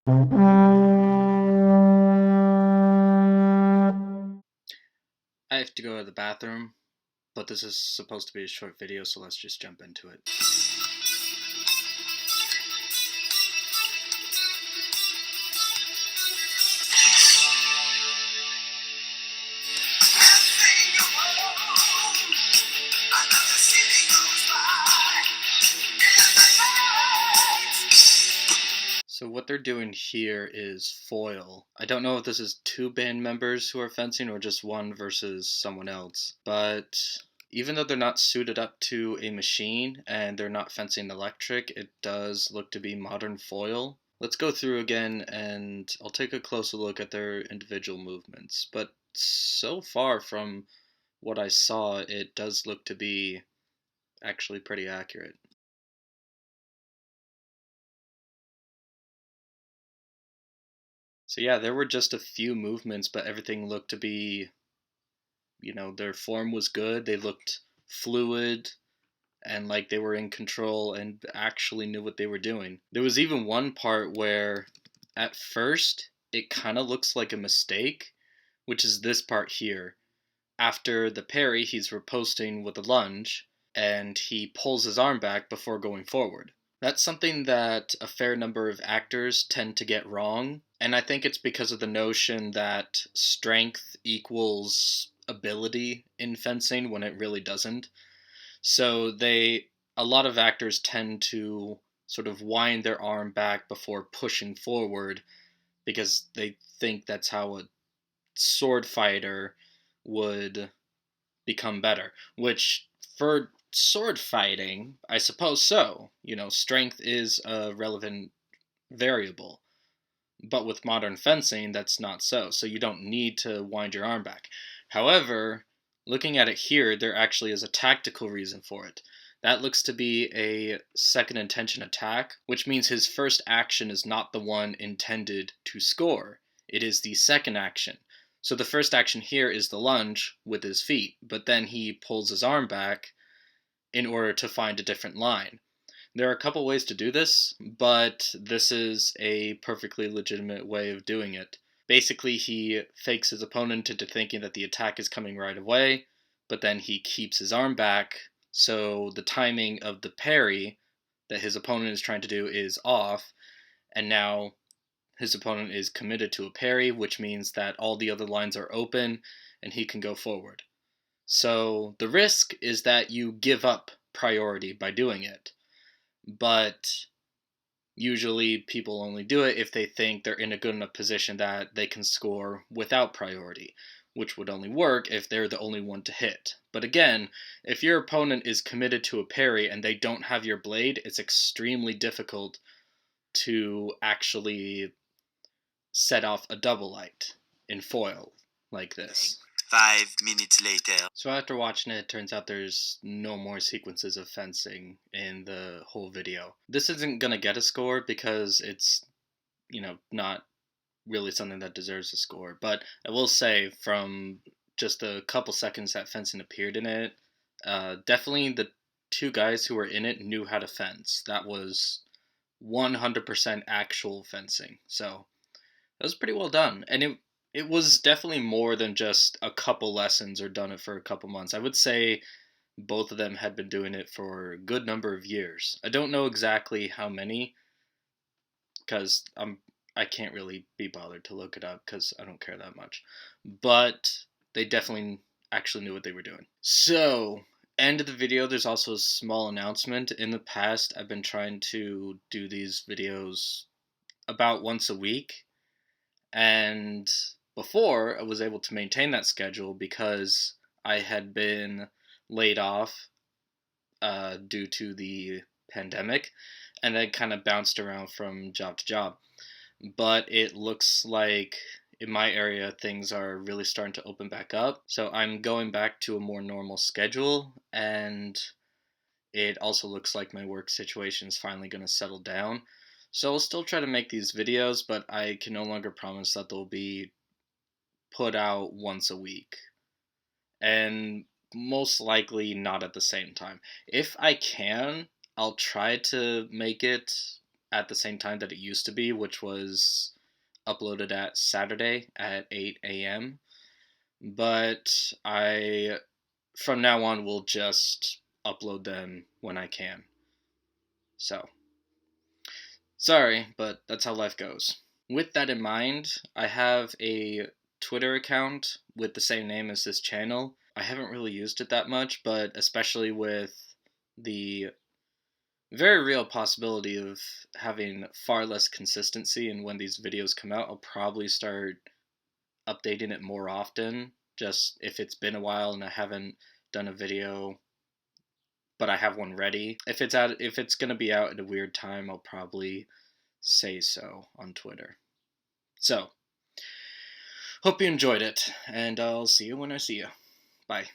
I have to go to the bathroom, but this is supposed to be a short video, so let's just jump into it. So what they're doing here is foil. I don't know if this is two band members who are fencing or just one versus someone else, but even though they're not suited up to a machine and they're not fencing electric, it does look to be modern foil. Let's go through again and I'll take a closer look at their individual movements. But so far from what I saw, it does look to be actually pretty accurate. So yeah, there were just a few movements, but everything looked to be, their form was good. They looked fluid and like they were in control and actually knew what they were doing. There was even one part where at first it kind of looks like a mistake, which is this part here. After the parry, he's riposting with a lunge and he pulls his arm back before going forward. That's something that a fair number of actors tend to get wrong, and I think it's because of the notion that strength equals ability in fencing when it really doesn't. So a lot of actors tend to sort of wind their arm back before pushing forward because they think that's how a sword fighter would become better, which for sword fighting, I suppose so. Strength is a relevant variable. But with modern fencing, that's not so. So you don't need to wind your arm back. However, looking at it here, there actually is a tactical reason for it. That looks to be a second intention attack, which means his first action is not the one intended to score. It is the second action. So the first action here is the lunge with his feet, but then he pulls his arm back in order to find a different line. There are a couple ways to do this, but this is a perfectly legitimate way of doing it. Basically, he fakes his opponent into thinking that the attack is coming right away, but then he keeps his arm back, so the timing of the parry that his opponent is trying to do is off, and now his opponent is committed to a parry, which means that all the other lines are open and he can go forward. So the risk is that you give up priority by doing it. But usually people only do it if they think they're in a good enough position that they can score without priority, which would only work if they're the only one to hit. But again, if your opponent is committed to a parry and they don't have your blade, it's extremely difficult to actually set off a double light in foil like this. 5 minutes later. So after watching it, it turns out there's no more sequences of fencing in the whole video. This isn't gonna get a score because it's, not really something that deserves a score. But I will say, from just a couple seconds that fencing appeared in it, definitely the two guys who were in it knew how to fence. That was 100% actual fencing. So that was pretty well done, and it was definitely more than just a couple lessons or done it for a couple months. I would say both of them had been doing it for a good number of years. I don't know exactly how many because I can't really be bothered to look it up because I don't care that much. But they definitely actually knew what they were doing. So, end of the video, there's also a small announcement. In the past, I've been trying to do these videos about once a week. And before, I was able to maintain that schedule because I had been laid off due to the pandemic and then kind of bounced around from job to job. But it looks like in my area things are really starting to open back up. So I'm going back to a more normal schedule, and it also looks like my work situation is finally going to settle down. So I'll still try to make these videos, but I can no longer promise that they'll be put out once a week. And most likely not at the same time. If I can, I'll try to make it at the same time that it used to be, which was uploaded at Saturday at 8 a.m. But I, from now on, will just upload them when I can. So, sorry, but that's how life goes. With that in mind, I have a Twitter account with the same name as this channel. I haven't really used it that much, but especially with the very real possibility of having far less consistency in when these videos come out, I'll probably start updating it more often. Just if it's been a while and I haven't done a video, but I have one ready. If it's gonna be out at a weird time, I'll probably say so on Twitter. So, hope you enjoyed it, and I'll see you when I see you. Bye.